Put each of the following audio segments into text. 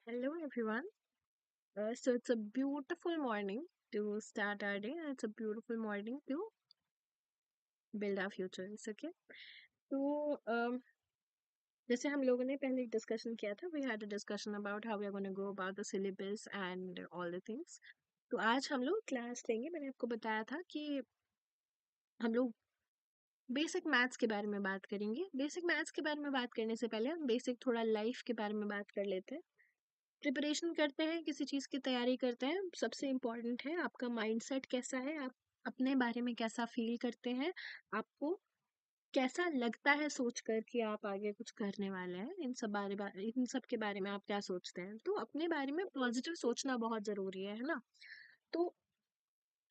Hello, everyone. So it's a beautiful morning to start our day, and it's a beautiful morning to build our futures. Okay. तो जैसे हम लोगों ने पहले discussion किया था, we had a discussion about how we are gonna go about the syllabus and all the things. तो आज हम लोग क्लास लेंगे. मैंने आपको बताया था कि हम लोग बेसिक मैथ्स के बारे में बात करेंगे. बेसिक मैथ्स के बारे में बात करने से पहले हम बेसिक थोड़ा लाइफ के बारे में बात कर लेते हैं. प्रिपरेशन करते हैं, किसी चीज़ की तैयारी करते हैं, सबसे इम्पोर्टेंट है आपका माइंडसेट कैसा है, आप अपने बारे में कैसा फील करते हैं, आपको कैसा लगता है सोचकर कि आप आगे कुछ करने वाले हैं. इन सब के बारे में आप क्या सोचते हैं. तो अपने बारे में पॉजिटिव सोचना बहुत ज़रूरी है ना. तो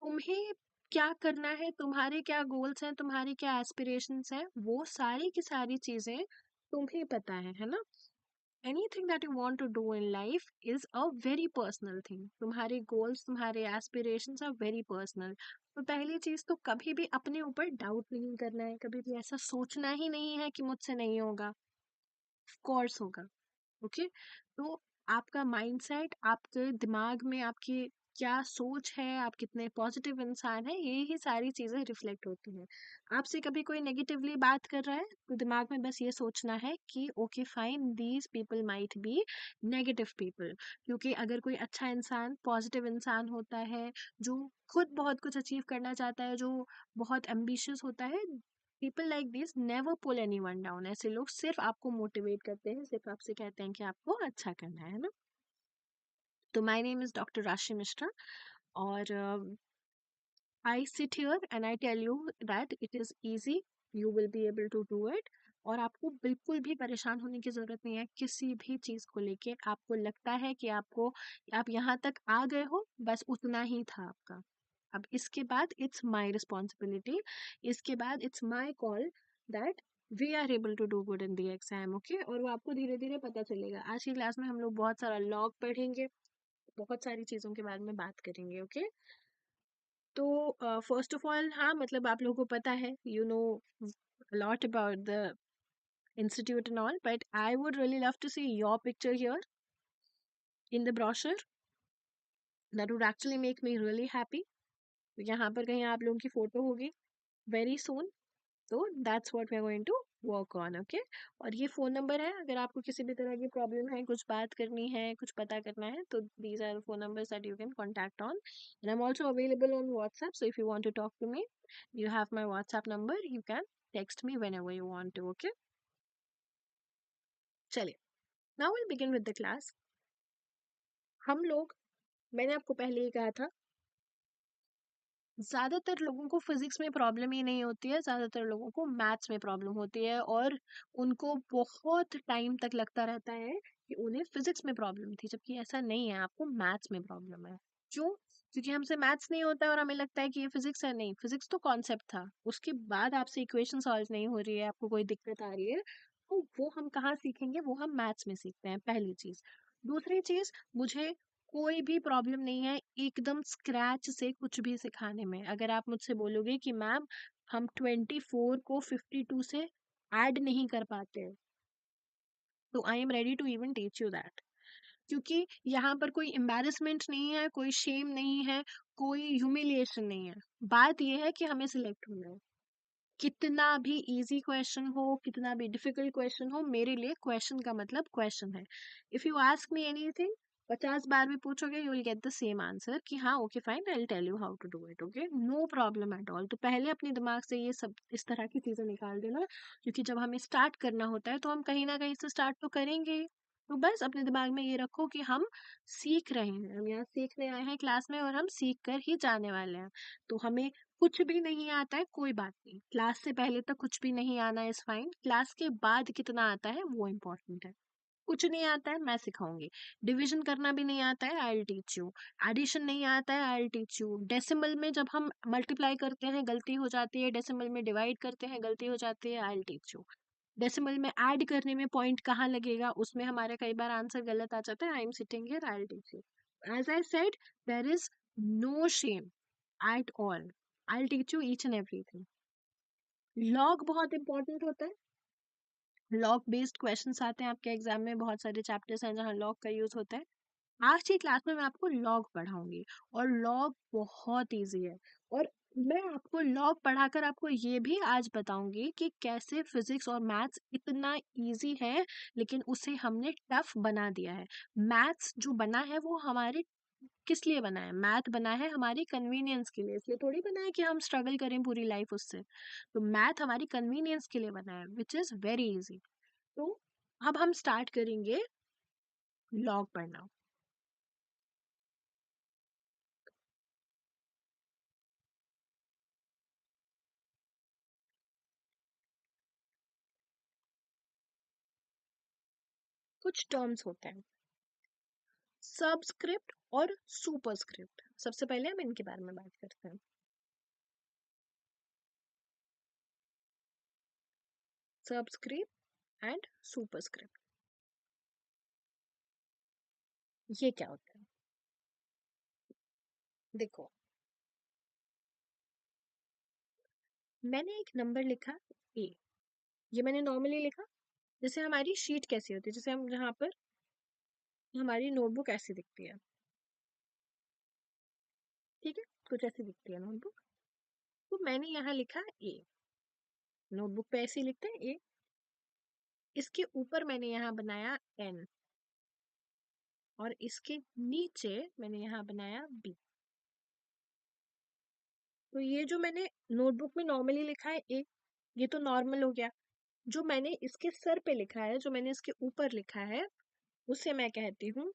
तुम्हें क्या करना है, तुम्हारे क्या गोल्स हैं, तुम्हारी क्या एस्पिरेशंस हैं, वो सारी की सारी चीज़ें तुम्हें पता है ना. Anything that you want to do in life is a very personal thing. तुम्हारे गोल्स, तुम्हारे एस्पिरेशंस आर वेरी पर्सनल. तो पहली चीज तो कभी भी अपने ऊपर डाउट नहीं करना है, कभी भी ऐसा सोचना ही नहीं है कि मुझसे नहीं होगा. ऑफ कोर्स होगा. ओके. तो आपका माइंडसेट, आपके दिमाग में आपकी क्या सोच है, आप कितने पॉजिटिव इंसान हैं, ये ही सारी चीजें रिफ्लेक्ट होती हैं. आपसे कभी कोई नेगेटिवली बात कर रहा है तो दिमाग में बस ये सोचना है कि okay fine, these people might be negative people. क्योंकि अगर कोई अच्छा इंसान, पॉजिटिव इंसान होता है, जो खुद बहुत कुछ अचीव करना चाहता है, जो बहुत एम्बिशियस होता है, people like this never pull anyone down. ऐसे लोग सिर्फ आपको मोटिवेट करते हैं, सिर्फ आपसे कहते हैं कि आपको अच्छा करना है ना. तो my name is doctor Rashi Mishra, और I sit here and I tell you that it is easy. You will be able to do it. और आपको बिल्कुल भी परेशान होने की जरूरत नहीं है किसी भी चीज को लेके. आपको लगता है कि आप यहाँ तक आ गए हो, बस उतना ही था आपका. अब इसके बाद इट्स माय रिस्पॉन्सिबिलिटी, इसके बाद it's my call that we are able to do good in the exam. Okay. और वो आपको धीरे धीरे पता चलेगा. आज की क्लास में हम लोग बहुत सारा लॉग पढ़ेंगे, बहुत सारी चीजों के बारे में बात करेंगे. ओके. तो फर्स्ट ऑफ ऑल, हाँ मतलब आप लोगों को पता है, you know lot about the institute and all, but I would really love to see your picture here in the brochure. That would actually make me really happy. यहाँ पर कहीं आप लोगों की फोटो होगी very soon. तो that's what we are going to work on. Okay. और ये फ़ोन नंबर है, अगर आपको किसी भी तरह की प्रॉब्लम है, कुछ बात करनी है, कुछ पता करना है, तो these are phone numbers that you can contact on. And I am also available on WhatsApp, so if you want to talk to me, you have my WhatsApp number. You can text me whenever you want to. Okay. चलिए, now we'll begin with the class. हम लोग, मैंने आपको पहले ही कहा था, ज़्यादातर लोगों को फिजिक्स में प्रॉब्लम ही नहीं होती है, ज़्यादातर लोगों को मैथ्स में प्रॉब्लम होती है. और उनको बहुत टाइम तक लगता रहता है कि उन्हें फिजिक्स में प्रॉब्लम थी, जबकि ऐसा नहीं है, आपको मैथ्स में प्रॉब्लम है. क्यों? क्योंकि हमसे मैथ्स नहीं होता है और हमें लगता है कि ये फिजिक्स है. नहीं, फिजिक्स तो कॉन्सेप्ट था, उसके बाद आपसे इक्वेशन सॉल्व नहीं हो रही है, आपको कोई दिक्कत आ रही है, तो वो हम कहाँ सीखेंगे, वो हम मैथ्स में सीखते हैं, पहली चीज. दूसरी चीज, मुझे कोई भी प्रॉब्लम नहीं है एकदम स्क्रैच से कुछ भी सिखाने में. अगर आप मुझसे बोलोगे कि मैम हम 24 को 52 से ऐड नहीं कर पाते, तो I am ready to even teach you that. क्योंकि यहाँ पर कोई एम्बैरेसमेंट नहीं है, कोई शेम नहीं है, कोई ह्यूमिलिएशन नहीं है. बात यह है कि हमें सिलेक्ट होना है. कितना भी इजी क्वेश्चन हो, कितना भी डिफिकल्ट क्वेश्चन हो, मेरे लिए क्वेश्चन का मतलब क्वेश्चन है. If you ask me anything, 50 बार भी पूछोगे, you will get the same answer कि हाँ okay fine, I will tell you how to do it. Okay, no problem at all. तो पहले अपने दिमाग से ये सब इस तरह की चीजें निकाल देना, क्योंकि जब हमें स्टार्ट करना होता है तो हम कहीं ना कहीं से स्टार्ट तो करेंगे ही. तो बस अपने दिमाग में ये रखो कि हम सीख रहे हैं, हम यहाँ सीखने आए हैं क्लास में, और हम सीख कर ही जाने वाले हैं. तो हमें कुछ भी नहीं आता है, कोई बात नहीं. क्लास से पहले तक कुछ भी नहीं आना इज फाइन. क्लास के बाद कितना आता है वो इम्पोर्टेंट है. कुछ नहीं आता है, मैं सिखाऊंगी. डिवीजन करना भी नहीं आता है, I will teach you. Addition नहीं आता है, I will teach you. Decimal में जब हम मल्टीप्लाई करते हैं गलती हो जाती है, डेसिमल में डिवाइड करते हैं गलती हो जाती है, I will teach you. Decimal में ऐड करने में पॉइंट कहाँ लगेगा, उसमें हमारे कई बार आंसर गलत आ जाता है, I am sitting here, I will teach you. As I said, there is no shame at all. I'll teach you each and everything. Log बहुत इंपॉर्टेंट होता है. लॉग बेस्ड क्वेश्चंस आते हैं आपके एग्जाम में, बहुत सारे चैप्टर्स हैं जहाँ लॉग का यूज होता है। आज की क्लास में मैं आपको लॉग पढ़ाऊंगी, और लॉग बहुत इजी है। और मैं आपको लॉग पढ़ाकर आपको ये भी आज बताऊंगी कि कैसे फिजिक्स और मैथ्स इतना इजी है, लेकिन उसे हमने टफ बना दिया है। मैथ्स जो बना है वो हमारे किस लिए बना है? मैथ बना है हमारी कन्वीनियंस के लिए, इसलिए थोड़ी बना है कि हम स्ट्रगल करें पूरी लाइफ उससे। तो मैथ हमारी कन्वीनियंस के लिए बना है, विच इज वेरी इजी। तो अब हम स्टार्ट करेंगे लॉग पढ़ना। कुछ टर्म्स होते हैं, सबस्क्रिप्ट और सुपरस्क्रिप्ट। सबसे पहले हम इनके बारे में बात करते हैं। सबस्क्रिप्ट एंड सुपरस्क्रिप्ट, ये क्या होता है? देखो, मैंने एक नंबर लिखा ए, ये मैंने नॉर्मली लिखा। जैसे हमारी शीट कैसी होती है, जैसे हम यहाँ पर हमारी नोटबुक ऐसी दिखती है, ठीक है, कुछ ऐसी दिखती है नोटबुक। तो मैंने यहाँ लिखा ए, नोटबुक पे ऐसे ही लिखते हैं ए। इसके ऊपर मैंने यहाँ बनाया एन, और इसके नीचे मैंने यहाँ बनाया बी। तो ये जो मैंने नोटबुक में नॉर्मली लिखा है ए, ये तो नॉर्मल हो गया। जो मैंने इसके सर पे लिखा है, जो मैंने इसके ऊपर लिखा है, उसे मैं कहती हूँ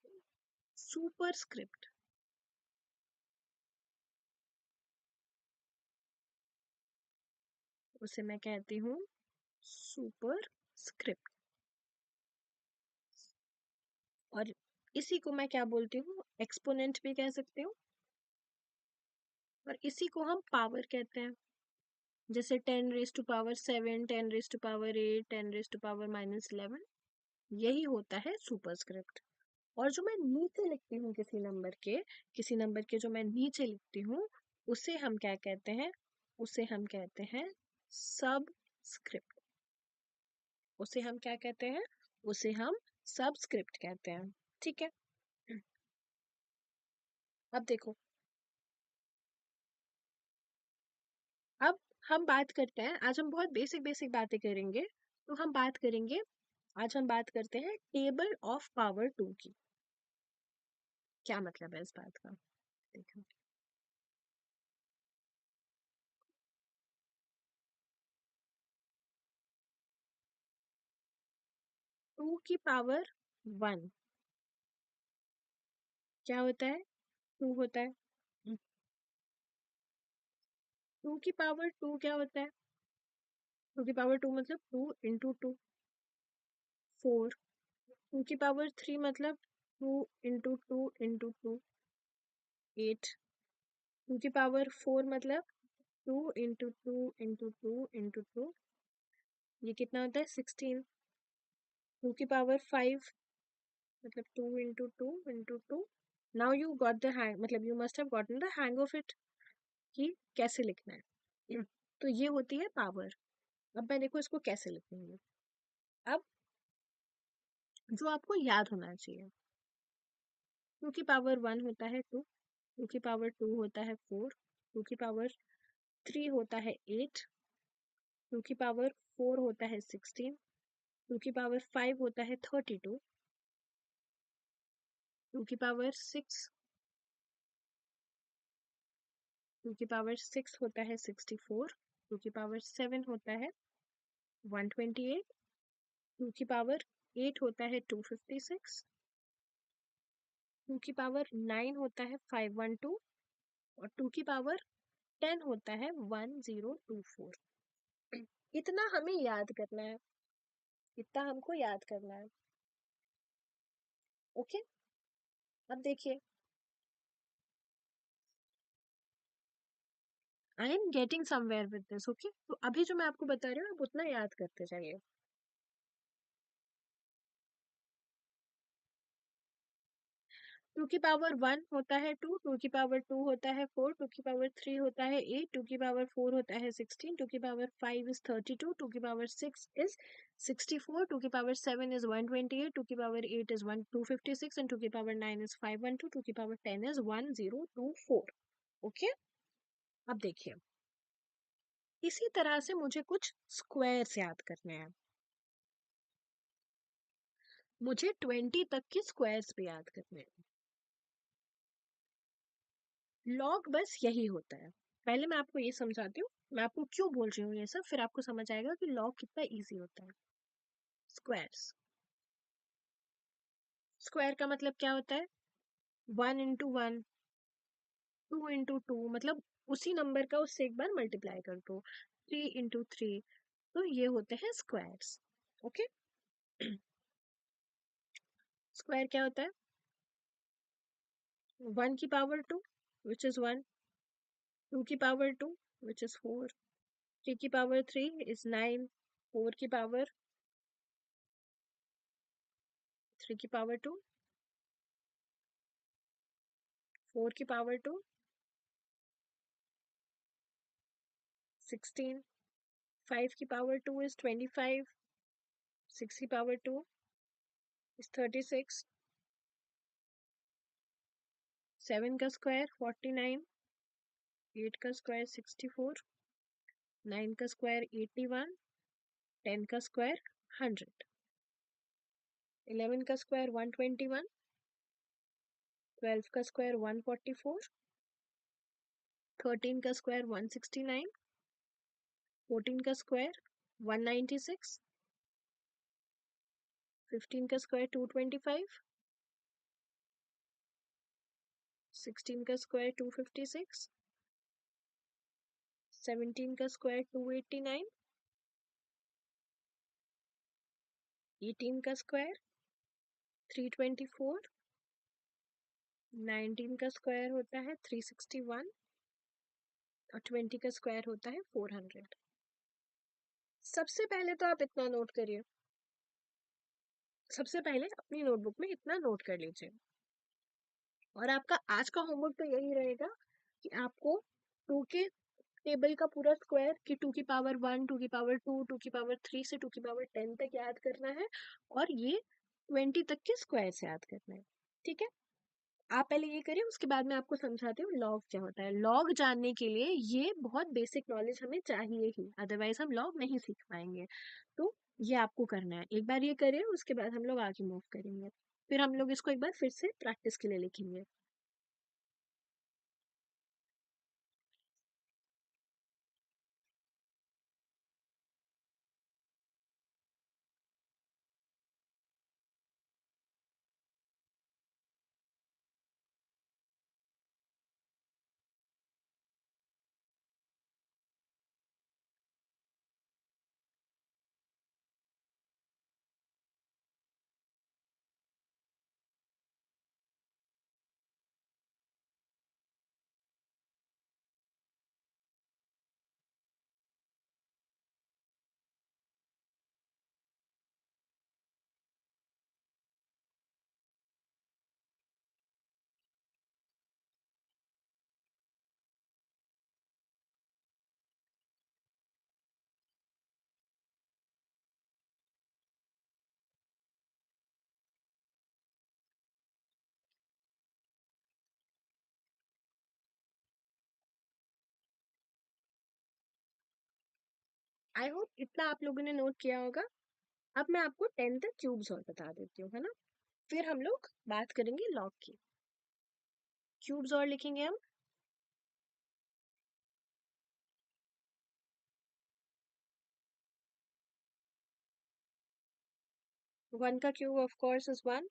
सुपरस्क्रिप्ट। उसे मैं कहती हूँ सुपरस्क्रिप्ट। और इसी को मैं क्या बोलती हूँ? एक्सपोनेंट भी कह सकती हूँ, और इसी को हम पावर कहते हैं। जैसे 10⁻⁷, 10⁻8, 10⁻⁻11, यही होता है सुपरस्क्रिप्ट। और जो मैं नीचे लिखती हूँ किसी नंबर के जो मैं नीचे लिखती हूँ, उसे हम क्या कहते हैं? उसे हम कहते हैं सबस्क्रिप्ट। उसे हम क्या कहते हैं? उसे हम सबस्क्रिप्ट कहते हैं, ठीक है। अब देखो, अब हम बात करते हैं, आज हम बहुत बेसिक बेसिक बातें करेंगे। तो हम बात करेंगे, आज हम बात करते हैं टेबल ऑफ पावर टू की। क्या मतलब है इस बात का? देखो, टू की पावर वन क्या होता है? टू होता है। टू की पावर टू क्या होता है? टू की पावर टू मतलब two into two, four. Two की पावर थ्री मतलब two into two into two, eight. Two की पावर फोर मतलब two into two into two into two, ये कितना होता है? 16। टू की पावर फाइव मतलब two into two into two. Now you got the hang, मतलब you must have gotten the hang of it, कि कैसे लिखना है। तो ये होती है पावर। अब मैं देखो इसको कैसे लिखूंगी। अब जो आपको याद होना चाहिए, टू की पावर वन होता है टू, टू की पावर टू होता है फोर, टू की पावर थ्री होता है एट, टू की पावर फोर होता है 16, टू की पावर फाइव होता है 32, टू की पावर सिक्स, टू की पावर सिक्स होता है 64, टू की पावर सेवन होता है 128, टू की पावर एट होता है 256, टू की पावर नाइन होता है 512, और टू की पावर टेन होता है 1024। इतना हमें याद करना है, इतना हमको याद करना है। ओके, अब देखिए, I am getting somewhere with this. Okay, तो अभी जो मैं आपको बता रही हूँ आप उतना याद करते जाइए। टू की पावर 1 होता है 2, टू की पावर 2 होता है 4, टू की पावर 3 होता है 8, टू की पावर 4 होता है 16, टू की पावर 5 इज 32, टू की पावर 6 इज 64, टू की पावर 7 इज 128, टू की पावर 8 इज 256 एंड टू की पावर 9 इज 512, टू की पावर 10 इज 1024। ओके, अब देखिए, इसी तरह से मुझे कुछ स्क्वायर्स याद करने हैं। मुझे 20 तक के स्क्वायर्स भी याद करने हैं। लॉग बस यही होता है। पहले मैं आपको ये समझाती हूँ, मैं आपको क्यों बोल रही हूँ ये सब, फिर आपको समझ आएगा कि लॉग कितना इजी होता है। स्क्वायर्स, स्क्वायर का मतलब क्या होता है? 1 into 1, 2 into 2, मतलब उसी नंबर का उससे एक बार मल्टीप्लाई कर दो। 3 into 3, तो ये होते हैं स्क्वायर्स। ओके, स्क्वायर क्या होता है? 1 की पावर 2 विच इज 1, 2 की पावर 2 विच इज 4, 3 की पावर 3 इज 9, 4 की पावर 3 की पावर 2, 4 की पावर 2 16, 5 की पावर 2 is 25, 6 की पावर 2 is 36, 7 का स्क्वायर 49, 8 का स्क्वायर 64, 9 का स्क्वायर 81, 10 का स्क्वायर 100, 11 का स्क्वायर 121, 12 का स्क्वायर 144, 13 का स्क्वायर 169, 14 का स्क्वायर 196, 15 का स्क्वायर 225, 16 का स्क्वायर 256, 17 का स्क्वायर 289, 18 का स्क्वायर 324, 19 का स्क्वायर होता है 361 और 20 का स्क्वायर होता है 400। सबसे पहले तो आप इतना नोट करिए, सबसे पहले अपनी नोटबुक में इतना नोट कर लीजिए। और आपका आज का होमवर्क तो यही रहेगा कि आपको 2 के टेबल का पूरा स्क्वायर कि 2 की पावर 1, 2 की पावर 2, 2 की पावर 3 से 2 की पावर 10 तक याद करना है, और ये 20 तक के स्क्वायर से याद करना है। ठीक है, आप पहले ये करिए, उसके बाद मैं आपको समझाती हूँ लॉग क्या होता है। लॉग जानने के लिए ये बहुत बेसिक नॉलेज हमें चाहिए ही, अदरवाइज हम लॉग नहीं सीख पाएंगे। तो ये आपको करना है, एक बार ये करिए, उसके बाद हम लोग आगे मूव करेंगे, फिर हम लोग इसको एक बार फिर से प्रैक्टिस के लिए लिखेंगे। आई होप इतना आप लोगों ने नोट किया होगा। अब मैं आपको 10 तक क्यूब्स और बता देती हूँ, है ना, फिर हम लोग बात करेंगे लॉग की। क्यूब्स और लिखेंगे हम। 1 का क्यूब ऑफ कोर्स इज 1,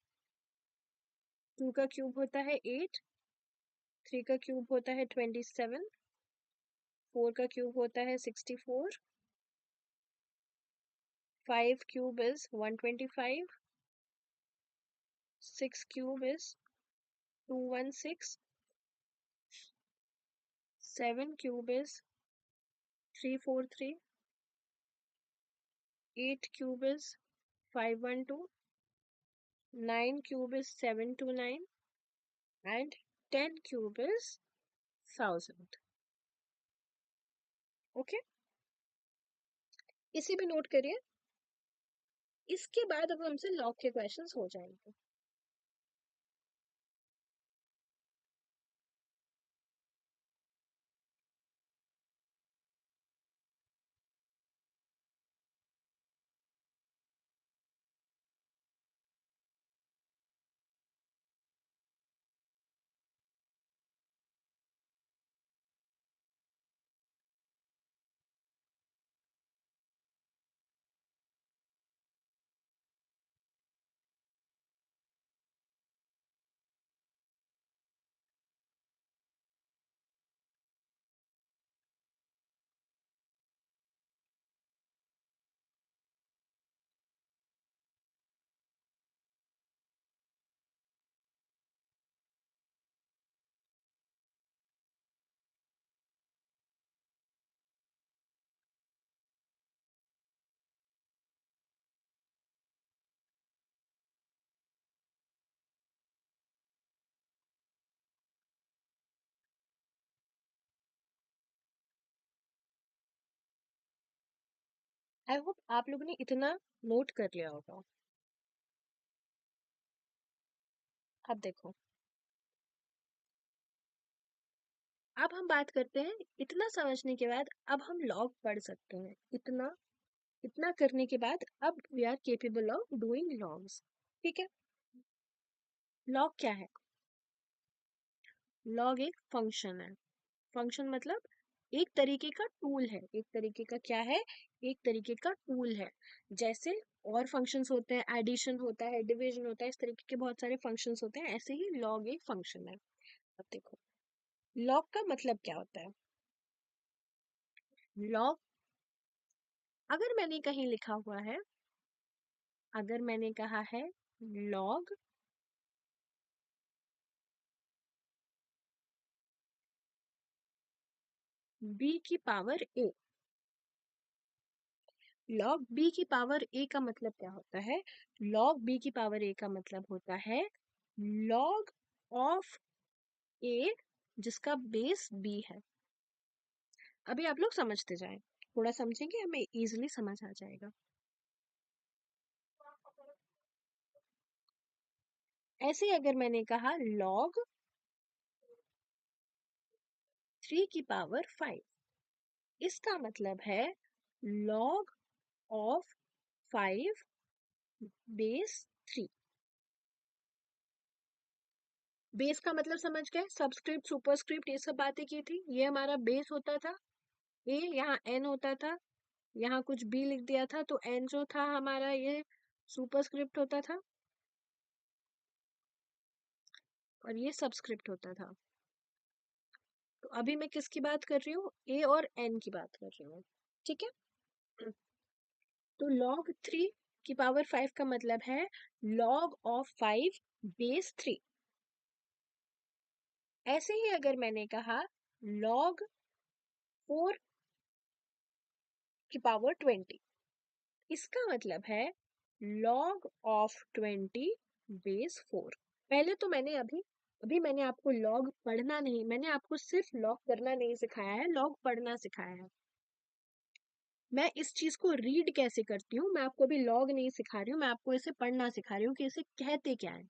2 का क्यूब होता है 8, 3 का क्यूब होता है 27, 4 का क्यूब होता है 64, 5 cube is 125, 6 cube is 216, 7 cube is 343, 8 cube is 512, 9 cube is 729, and 10 cube is 1000. Okay, इसे भी नोट करिए। इसके बाद अब हमसे लॉग के क्वेश्चंस हो जाएंगे। आई होप आप लोगों ने इतना नोट कर लिया होगा। अब देखो, अब हम बात करते हैं, इतना समझने के बाद अब हम लॉग पढ़ सकते हैं। इतना इतना करने के बाद अब we are capable of doing logs. ठीक है, लॉग क्या है? लॉग एक फंक्शन है। फंक्शन मतलब एक तरीके का टूल है। एक तरीके का क्या है? एक तरीके का टूल है। जैसे और फंक्शंस होते हैं, एडिशन होता है, डिवीजन होता है, इस तरीके के बहुत सारे फंक्शंस होते हैं, ऐसे ही लॉग एक फंक्शन है। अब देखो, लॉग का मतलब क्या होता है? लॉग, अगर मैंने कहीं लिखा हुआ है, अगर मैंने कहा है लॉग बी की पावर ए, लॉग बी की पावर ए का मतलब क्या होता है? लॉग बी की पावर ए का मतलब होता है लॉग ऑफ ए जिसका बेस बी है। अभी आप लोग समझते जाएं, थोड़ा समझेंगे हमें इजीली समझ आ जाएगा। ऐसे ही अगर मैंने कहा लॉग 3 की पावर 5, इसका मतलब है लॉग ऑफ 5 बेस 3। बेस का मतलब समझ गए? सबस्क्रिप्ट सुपरस्क्रिप्ट ये सब बातें की थी, ये हमारा बेस होता था। ए यहाँ एन होता था, यहाँ कुछ बी लिख दिया था तो एन जो था हमारा ये सुपरस्क्रिप्ट होता था और ये सबस्क्रिप्ट होता था। तो अभी मैं किसकी बात कर रही हूँ? ए और एन की बात कर रही हूँ। ठीक है, तो log 3 की पावर 5 का मतलब है log ऑफ 5 बेस 3। ऐसे ही अगर मैंने कहा log 4 की पावर 20, इसका मतलब है log ऑफ 20 बेस 4। पहले तो मैंने अभी अभी मैंने आपको log पढ़ना नहीं, मैंने आपको सिर्फ log करना नहीं सिखाया है, log पढ़ना सिखाया है। मैं इस चीज को रीड कैसे करती हूँ, मैं आपको अभी लॉग नहीं सिखा रही हूँ, मैं आपको इसे पढ़ना सिखा रही हूँ कि इसे कहते क्या है।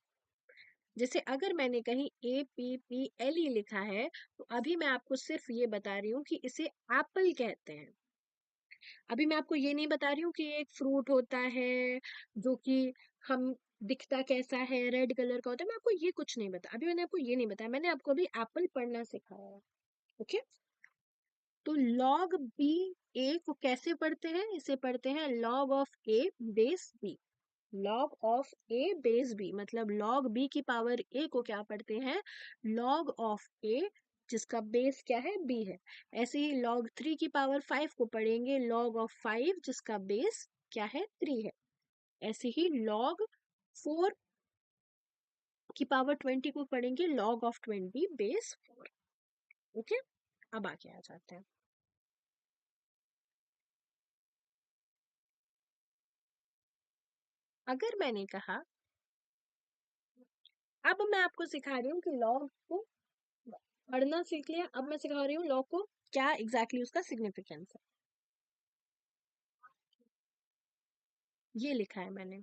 जैसे अगर मैंने कहीं APPLE लिखा है, तो अभी मैं आपको सिर्फ ये बता रही हूँ कि इसे एप्पल कहते हैं। अभी मैं आपको ये नहीं बता रही हूँ कि ये एक फ्रूट होता है जो कि हम दिखता कैसा है, रेड कलर का होता है, मैं आपको ये कुछ नहीं बता, अभी मैंने आपको ये नहीं बताया, मैंने आपको अभी एप्पल पढ़ना सिखाया है। ओके, तो log b a को कैसे पढ़ते हैं? इसे पढ़ते हैं log of a base b। log of a base b मतलब log b की पावर a को क्या पढ़ते हैं? log ऑफ a जिसका बेस क्या है? b है। ऐसे ही log 3 की पावर 5 को पढ़ेंगे log ऑफ 5 जिसका बेस क्या है? 3 है। ऐसे ही log 4 की पावर 20 को पढ़ेंगे log ऑफ 20 बेस 4। ओके, अब आगे आ जाते हैं। अगर मैंने कहा अब मैं आपको सिखा रही हूँ कि लॉग को पढ़ना सीख लिया, अब मैं सिखा रही हूँ लॉग को क्या एग्जैक्टली उसका सिग्निफिकेंस है। ये लिखा है मैंने,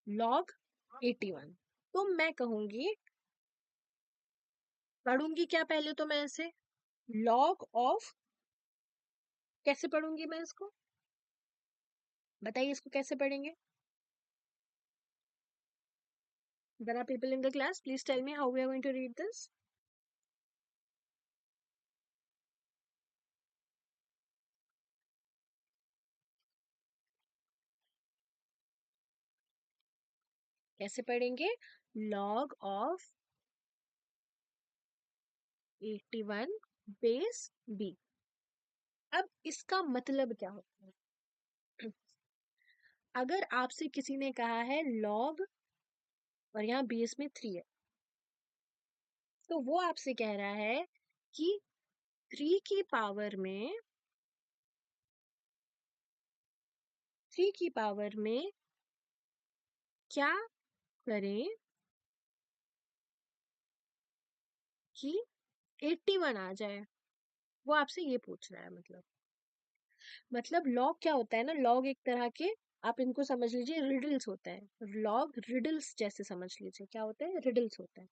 लॉग 81। तो मैं कहूंगी, पढ़ूंगी क्या पहले तो मैं ऐसे, लॉग ऑफ, कैसे पढ़ूंगी मैं इसको, बताइए इसको कैसे पढ़ेंगे? There are people in the class, please tell me how we are going to read this. कैसे पढ़ेंगे? log of 81 base b। अब इसका मतलब क्या होता है? अगर आपसे किसी ने कहा है log और यहाँ बेस में 3 है, तो वो आपसे कह रहा है कि 3 की पावर में 3 की पावर में क्या करें कि 81 आ जाए, वो आपसे ये पूछ रहा है। मतलब लॉग क्या होता है ना, लॉग एक तरह के, आप इनको समझ लीजिए रिडल्स होता है, लॉग रिडल्स जैसे समझ लीजिए, क्या होता है, रिडल्स होता है।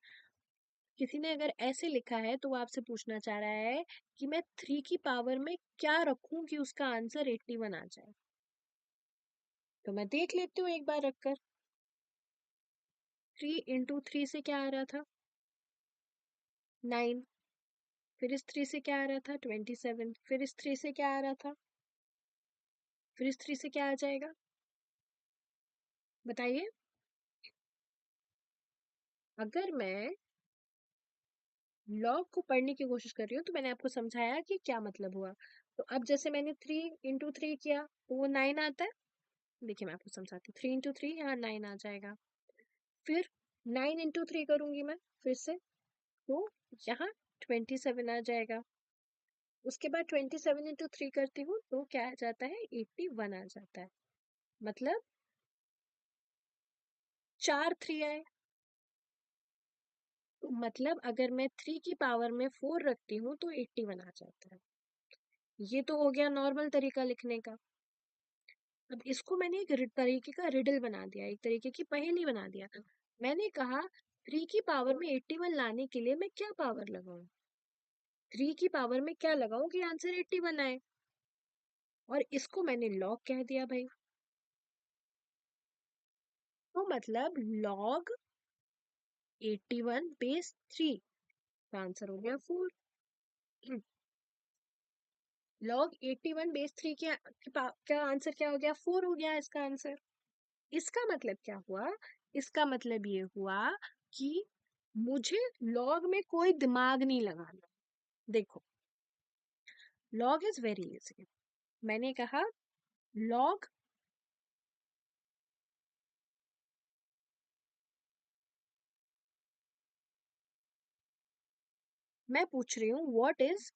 किसी ने अगर ऐसे लिखा है तो वो आपसे पूछना चाह रहा है कि मैं 3 की पावर में क्या रखूं कि उसका आंसर 81 आ जाए। तो मैं देख लेती हूँ एक बार रखकर, 3 × 3 से क्या आ रहा था, 9। फिर इस 3 से क्या आ रहा था, 27। फिर इस 3 से क्या आ रहा था, फिर इस 3 से क्या आ जाएगा, बताइए। अगर मैं लॉग को पढ़ने की कोशिश कर रही हूँ तो मैंने आपको समझाया कि क्या मतलब हुआ। तो अब जैसे मैंने 3 × 3 किया तो वो 9 आता है। देखिए मैं आपको समझाती हूँ, 3 × 3 यहाँ 9 आ जाएगा। फिर 9 × 3 करूंगी मैं फिर से, तो यहाँ 27 आ जाएगा। उसके बाद 27 × 3 करती हूँ तो क्या आ जाता है, 81 आ जाता है। मतलब 4 3 आए। तो मतलब अगर मैं 3 की पावर में 4 रखती हूँ तो 81 आ जाता है। ये तो हो गया नॉर्मल तरीका लिखने का। अब इसको मैंने एक तरीके का रिडल बना दिया, एक तरीके की पहेली बना दिया। मैंने कहा 3 की पावर में 81 लाने के लिए मैं क्या पावर लगाऊं, 3 की पावर में क्या लगाऊं कि आंसर 81 आए, और इसको मैंने लॉग कह दिया भाई। तो मतलब लॉग 81 बेस 3 का आंसर हो गया 4। लॉग 81 बेस 3 का आंसर क्या हो गया, 4 हो गया इसका आंसर। इसका मतलब क्या हुआ, इसका मतलब ये हुआ कि मुझे लॉग में कोई दिमाग नहीं लगाना। देखो, लॉग इज वेरी इजी। मैंने कहा लॉग, मैं पूछ रही हूँ व्हाट इज,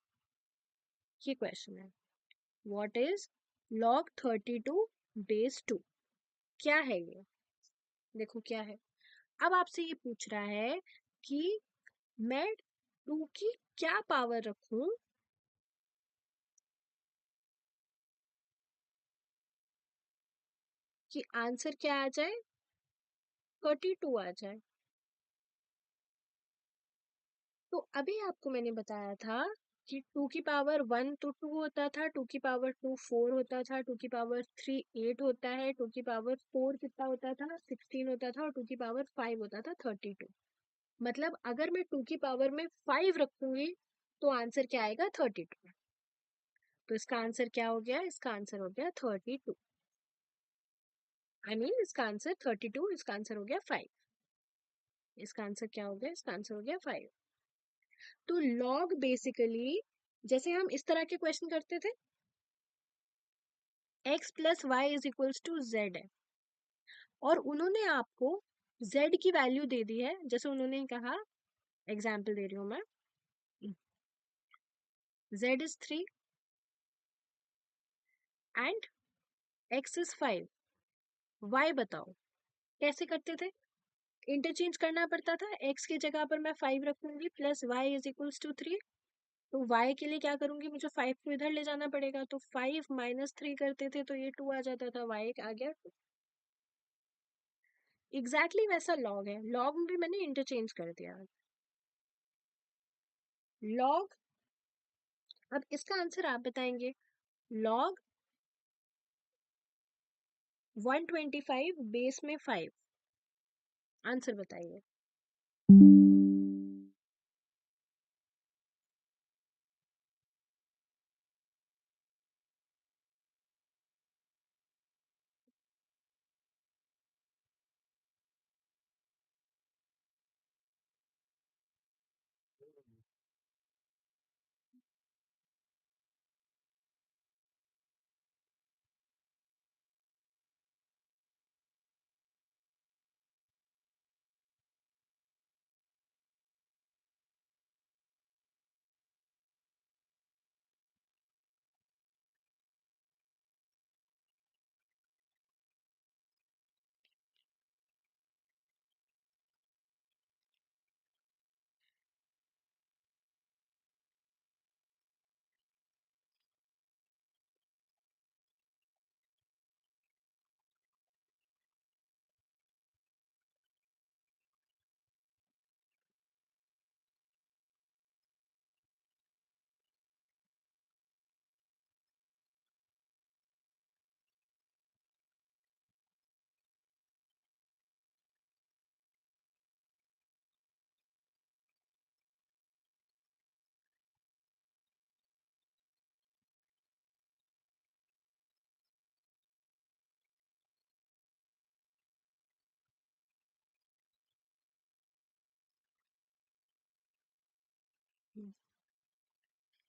ये क्वेश्चन है, व्हाट इज लॉग 32 बेस 2, क्या है ये, देखो क्या है। अब आपसे ये पूछ रहा है कि मैं 2 की क्या पावर रखूं कि आंसर क्या आ जाए, 32 आ जाए। तो अभी आपको मैंने बताया था कि 2 की पावर 1 तो 2 होता था, 2 की पावर 2 4 होता था, 2 की पावर 3 8 होता है, 2 की पावर 4 कितना होता था, 16 होता था, और 2 की पावर 5 होता था 32। मतलब अगर मैं 2 की पावर में 5 रखूंगी तो आंसर क्या आएगा, 32। तो इसका आंसर क्या हो गया, इसका आंसर हो गया 32। इसका आंसर 32, इसका आंसर हो गया 5। इसका आंसर क्या हो गया, इसका आंसर हो गया 5। तो लॉग बेसिकली, जैसे हम इस तरह के क्वेश्चन करते थे, x plus Y is equals to Z है, और उन्होंने आपको z की वैल्यू दे दी है। जैसे उन्होंने कहा, एग्जाम्पल दे रही हूं मैं, z is 3 and x is 5, y बताओ कैसे करते थे। इंटरचेंज करना पड़ता था, x की जगह पर मैं 5 रखूंगी plus y is equals to 3। तो y के लिए क्या करूंगी, मुझे 5 को इधर ले जाना पड़ेगा, तो 5 माइनस 3 करते थे तो ये 2 आ जाता था, y आ गया। एग्जैक्टली वैसा लॉग है, लॉग में भी मैंने इंटरचेंज कर दिया। लॉग, अब इसका आंसर आप बताएंगे। लॉग 125 बेस में 5, आंसर बताइए।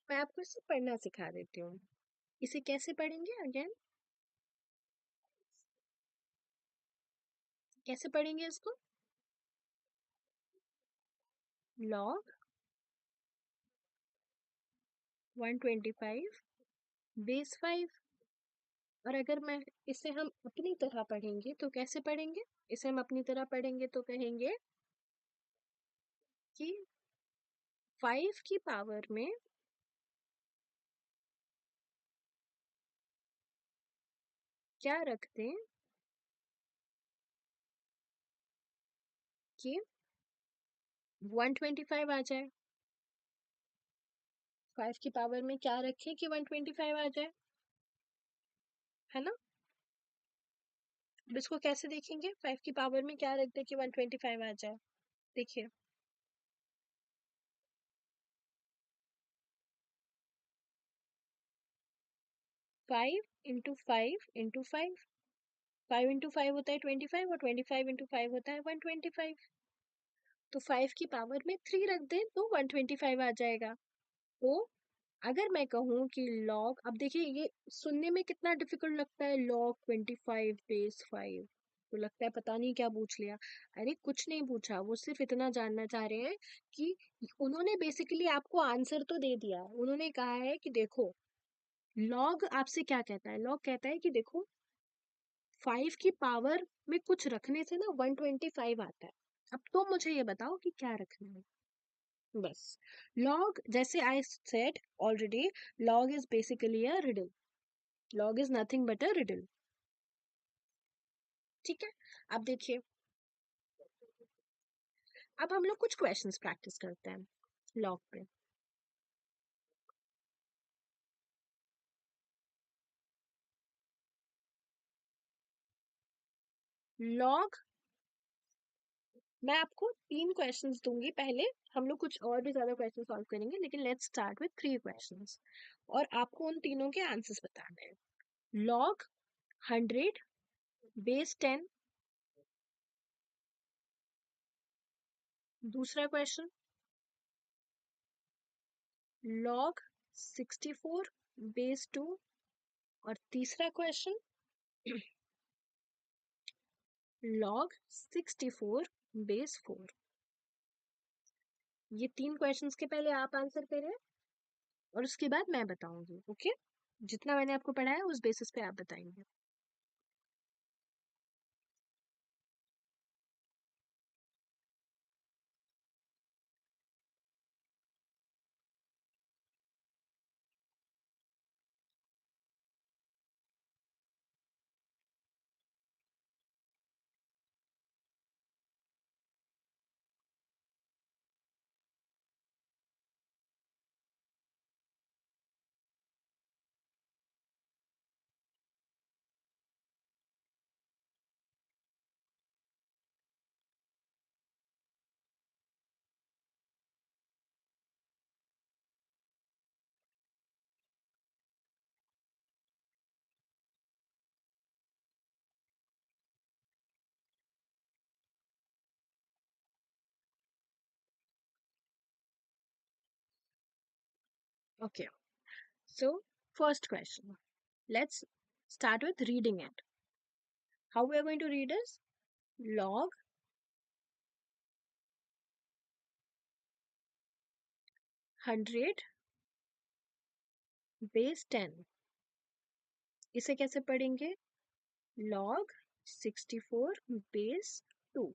मैं आपको इसे पढ़ना सिखा देती हूँ। इसे कैसे पढ़ेंगे अगेन, कैसे पढ़ेंगे इसको। लॉग 125 बेस 5, और अगर मैं इसे हम अपनी तरह पढ़ेंगे तो कैसे पढ़ेंगे, इसे हम अपनी तरह पढ़ेंगे तो कहेंगे कि 5 की पावर में क्या रख दें कि 125 आ जाए। 5 की पावर में क्या रखें कि 125 आ जाए, है ना। अब इसको कैसे देखेंगे, 5 की पावर में क्या रख दें कि 125 आ जाए। देखिए, 5 इंटू 5 इंटू 5, 5 इंटू 5 होता है 25, और 25 इंटू 5 होता है 125। तो 5 की पावर में 3 रख दें तो 125 आ जाएगा। तो अगर मैं कहूँ कि लॉग, अब देखिए ये सुनने में कितना डिफिकल्ट लगता है, लॉग 25 बेस 5, तो लगता है पता नहीं क्या पूछ लिया। अरे कुछ नहीं पूछा, वो सिर्फ इतना जानना चाह रहे हैं कि उन्होंने बेसिकली आपको आंसर तो दे दिया। उन्होंने कहा है कि देखो, लॉग आपसे क्या कहता है, लॉग कहता है कि देखो 5 की पावर में कुछ रखने से ना 125 आता है। अब तो मुझे ये बताओ कि क्या रखना है, बस। लॉग, जैसे I said already, log is basically a riddle, log is nothing but a riddle. ठीक है, अब देखिए, अब हम लोग कुछ क्वेश्चंस प्रैक्टिस करते हैं लॉग पे। लॉग, मैं आपको 3 क्वेश्चंस दूंगी पहले, हम लोग कुछ और भी ज्यादा क्वेश्चन सॉल्व करेंगे, लेकिन लेट्स स्टार्ट विथ 3 क्वेश्चंस, और आपको उन तीनों के आंसर्स बताने हैं। लॉग 100 बेस 10, दूसरा क्वेश्चन लॉग 64 बेस 2, और तीसरा क्वेश्चन लॉग 64 बेस 4। ये 3 क्वेश्चंस के पहले आप आंसर करें, और उसके बाद मैं बताऊंगी, ओके। जितना मैंने आपको पढ़ाया उस बेसिस पे आप बताएंगे। Okay, so first question. Let's start with reading it. How we are going to read is log 100 base 10. इसे कैसे पढ़ेंगे? log 64 base 2.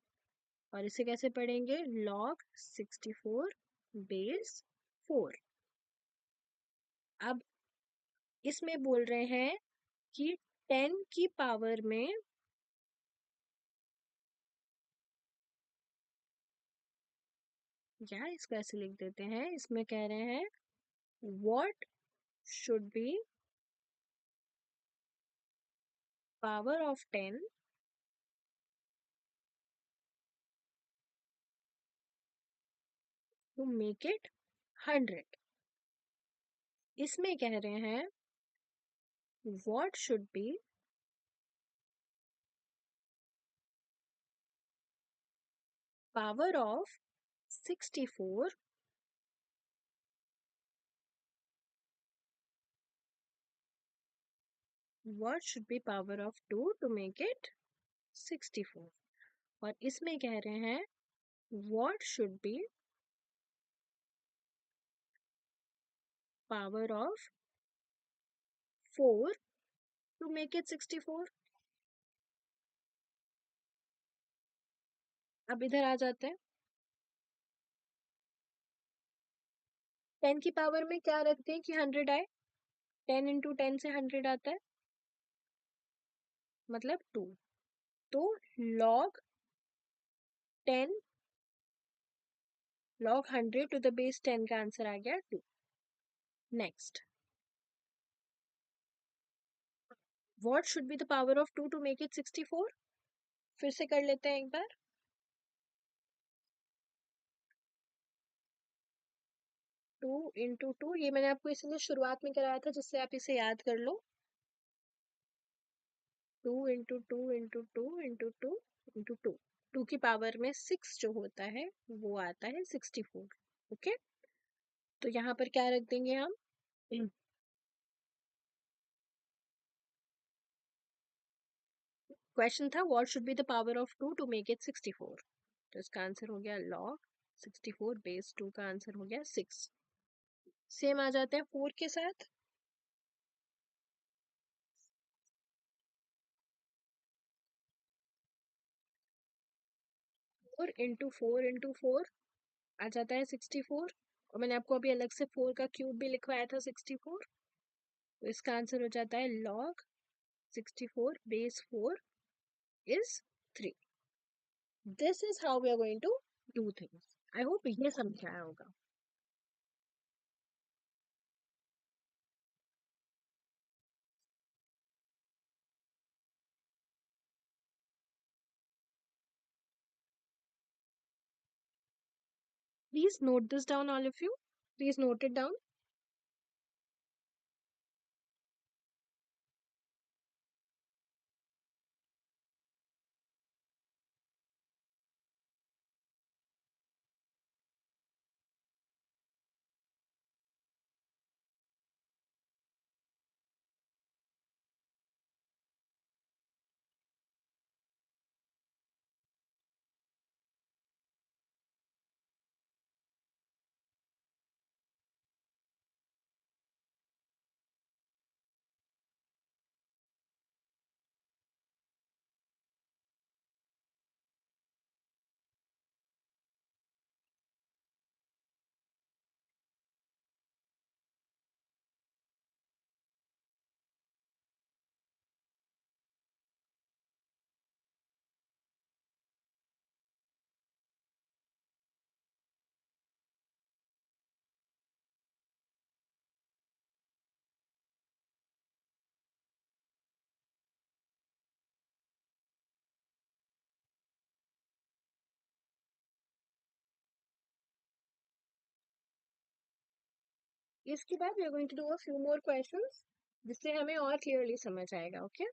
और इसे कैसे पढ़ेंगे? log 64 base 4. अब इसमें बोल रहे हैं कि 10 की पावर में या इसको ऐसे लिख देते हैं, इसमें कह रहे हैं what should be power of 10 to make it 100. इसमें कह रहे हैं what should be power of 64 what should be power of 2 to make it 64. और इसमें कह रहे हैं what should be power of 4 to make it 64. अब इधर आ जाते हैं, 10 की पावर में क्या रखते हैं कि 100 आए? 10 इंटू 10 से 100 आता है, मतलब 2. तो log 10 log 100 to the base 10 का आंसर आ गया 2. Next, what should be the power of 2 to make it 64? फिर से कर लेते हैं एक बार. 2 इंटू 2, ये मैंने आपको इसलिए शुरुआत में कराया था जिससे आप इसे याद कर लो. 2 इंटू 2 इंटू 2 इंटू 2 इंटू 2. 2 की पावर में 6 जो होता है वो आता है 64. ओके, तो यहाँ पर क्या रख देंगे हम? क्वेश्चन था what should be the power of 2 to make it 64. तो इसका आंसर हो गया log 64 बेस 2 का आंसर हो गया 6. सेम आ जाते हैं 4 के साथ. 4 इंटू 4 इंटू 4 आ जाता है 64. और मैंने आपको अभी अलग से 4 का क्यूब भी लिखवाया था 64. तो इसका आंसर हो जाता है log 64 base 4 is 3. This is how we are going to do things. I hope ये समझ आया होगा. Please note this down, all of you. Please note it down. इसके बाद we are going to do a few more questions जिससे हमें और clearly समझ आएगा. ओके,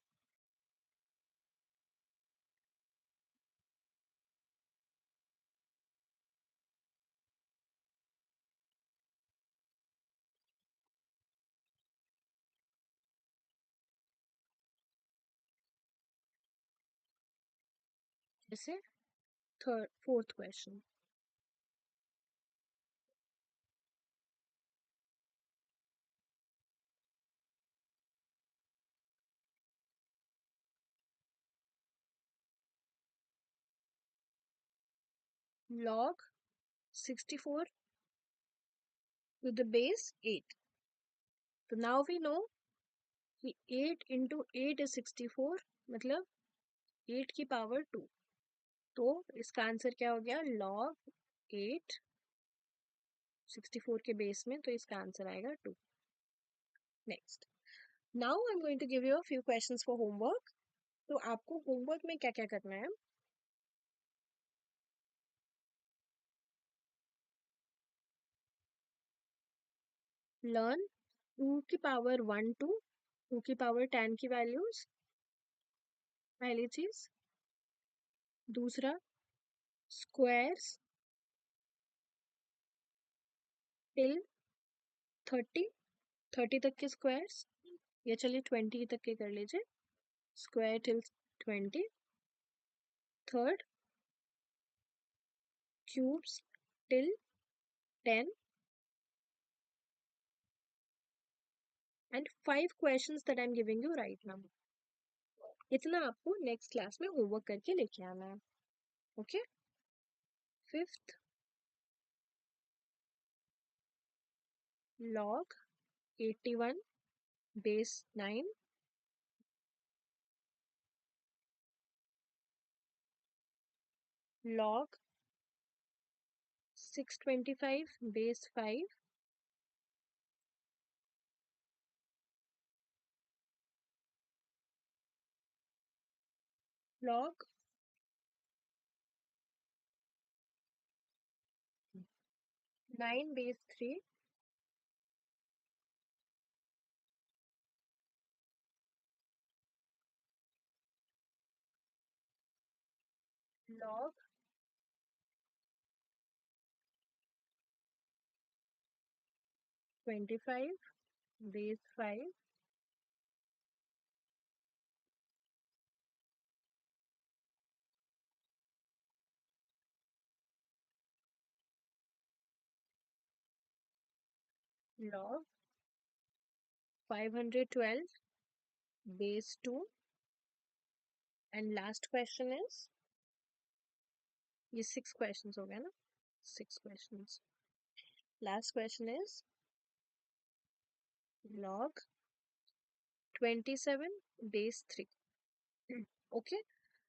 जैसे third fourth question, log 64 to the base 8. तो now we know कि 8 into 8 is 64, मतलब 8 की पावर 2। तो इसका आंसर क्या हो गया, log 8 64 के बेस में, तो इसका आंसर आएगा 2। Next, now I am going to give you a few questions for homework. तो आपको होमवर्क में क्या क्या करना है, लर्न 2 की पावर 1 टू 2 की पावर 10 की वैल्यूज, पहली चीज। दूसरा, स्क्वायर्स टिल 30, 30 तक के स्क्वायर्स, या चलिए 20 तक के कर लीजिए, square till 20। Third, cubes till 10, and 5 questions that I am giving you right now. इतना आपको नेक्स्ट क्लास में होमवर्क करके लेके आना है, okay. Fifth, log 81 base 9, log 625 base 5, log 9 base 3, log 25 base 5, log 512 base 2, and last question is, ये 6 questions हो गया ना, 6 questions। Last question is log 27 base 3. Okay,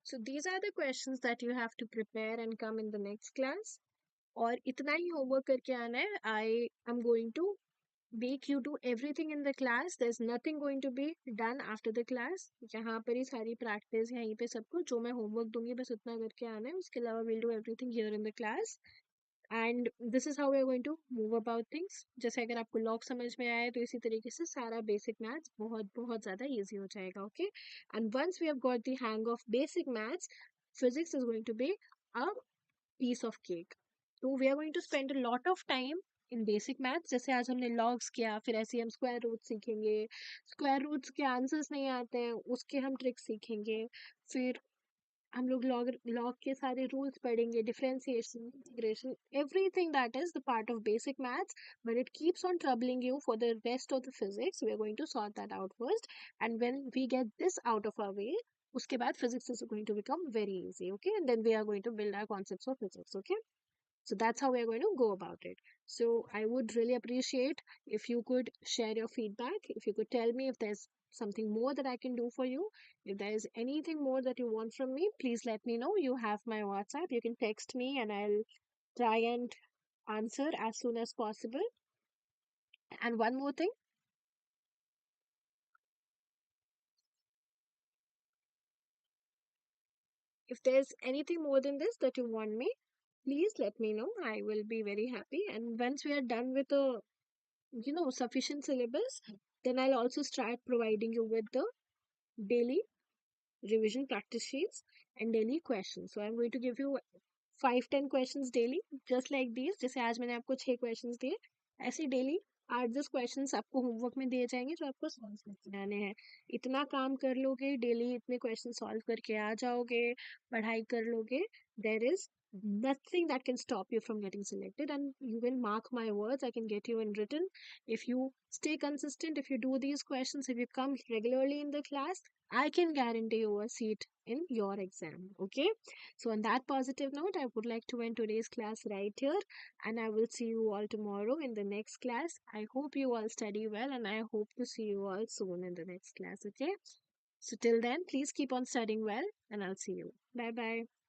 so these are the questions that you have to prepare and come in the next class. और इतना ही homework करके आना है। I am going to make you do everything in the class. There's nothing going to be done after the class. यहाँ पर ही सारी practice, यहीं पे सब कुछ जो मैं होमवर्क दूंगी बस उतना करके आना है, उसके अलावा we'll do everything here in the class. And this is how we are going to move about things. जैसे अगर आपको लॉग समझ में आया है तो इसी तरीके से सारा बेसिक मैथ्स बहुत बहुत ज़्यादा ईजी हो जाएगा, okay. And once we have got the hang of basic maths, physics is going to be a piece of cake. तो we are going to spend a lot of time in basic maths. जैसे आज हमने logs किया, फिर ऐसे हम square root सीखेंगे, square roots के आंसर्स नहीं आते हैं उसके हम ट्रिक्स सीखेंगे, फिर हम लोग लॉग लॉग के सारे रूल्स पढ़ेंगे, differentiation, integration, everything that is the part of basic maths, but it keeps on troubling you for the rest of the physics. We are going to sort that out first, and when we get this out of our way, उसके बाद physics is going to become very easy, okay, and then we are going to build our concepts of physics, okay. So that's how we're going to go about it. So I would really appreciate if you could share your feedback, if you could tell me if there's something more that I can do for you. If there is anything more that you want from me, please let me know. You have my WhatsApp. You can text me and I'll try and answer as soon as possible. And one more thing, if there's anything more than this that you want me, please let me know. I will be very happy. And once we are done with a sufficient syllabus, then I'll also start providing you with the daily revision practice sheets and daily questions. So I'm going to give you 5-10 questions daily, just like these. जैसे आज मैंने आपको 6 questions दिए, ऐसे daily 8-10 questions आपको homework में दिए जाएंगे जो आपको सॉल्व करके आने हैं। इतना काम कर लोगे, डेली इतने क्वेश्चन सॉल्व करके आ जाओगे, पढ़ाई कर लोगे, there is nothing that can stop you from getting selected, and you can mark my words, I can get you in written if you stay consistent, if you do these questions, if you come regularly in the class, I can guarantee you a seat in your exam. Okay, so on that positive note, I would like to end today's class right here, and I will see you all tomorrow in the next class. I hope you all study well, and I hope to see you all soon in the next class. Okay, so till then, please keep on studying well, and I'll see you. Bye bye.